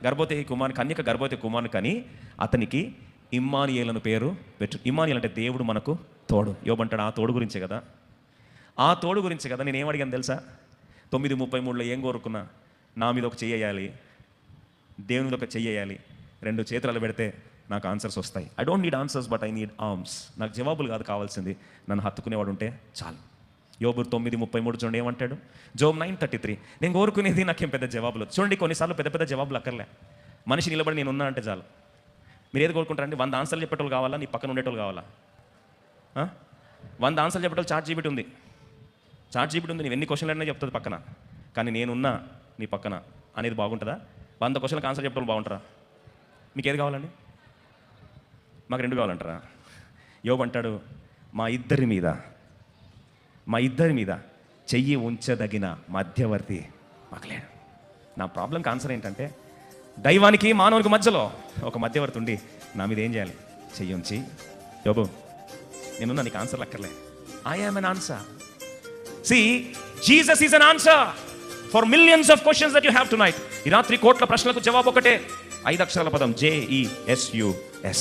కన్యక గర్భవతి కుమారుని కని అతనికి ఇమ్మానుయేలు అని పేరు పెట్టు. ఇమ్మానుయేలు అంటే దేవుడు మనకు తోడు. యోబు అంటాడు ఆ తోడు గురించే కదా, ఆ తోడు గురించే కదా నేను ఏమడిగాను తెలుసా? 9:33 ఏం కోరుకున్నా? నా మీద ఒక చెయ్యాలి, దేవుని మీద ఒక చెయ్యాలి, 2 చేతులు పెడితే నాకు ఆన్సర్స్ వస్తాయి. I don't need answers but I need arms. నాకు జవాబులు కాదు కావాల్సింది, నన్ను హత్తుకునేవాడు ఉంటే చాలు. యోబు 9:33 చూడండి ఏమంటాడు. జోబ్ 9:33 నేను కోరుకునేది నాకేం పెద్ద జవాబులు. చూడండి కొన్నిసార్లు పెద్ద పెద్ద జవాబులు అక్కర్లే, మనిషి నిలబడి నేను ఉన్నా అంటే చాలు. మీరు ఏది కోరుకుంటారండి? 100 ఆన్సర్లు చెప్పేటోళ్ళు కావాలా, నీ పక్కన ఉండేటోళ్ళు కావాలా? 100 ఆన్సర్లు చెప్పేటోళ్ళు చాట్ జీపీటీ ఉంది, నువ్వు ఎన్ని క్వశ్చన్లు అయినా చెప్తుంది పక్కన, కానీ నేనున్నా నీ పక్కన అనేది బాగుంటుందా? 100 క్వశ్చన్లకు ఆన్సర్ చెప్పడం బాగుంటారా? మీకు ఏది కావాలండి? మాకు 2 కావాలంటారా? యోబు అంటాడు మా ఇద్దరి మీద చెయ్యి ఉంచదగిన మధ్యవర్తి మాకు లేడు. నా ప్రాబ్లంకి ఆన్సర్ ఏంటంటే దైవానికి మానవునికి మధ్యలో ఒక మధ్యవర్తి ఉండి నా మీద ఏం చేయాలి? చెయ్యి ఉంచి, యోబు నేనున్నా, నీకు ఆన్సర్లు అక్కర్లే, I am an answer. See, Jesus is an answer for millions of questions that you have tonight. ఈ రాత్రి కోట్ల ప్రశ్నలకు జవాబు ఒకటే, 5 అక్షరాల పదం JESUS.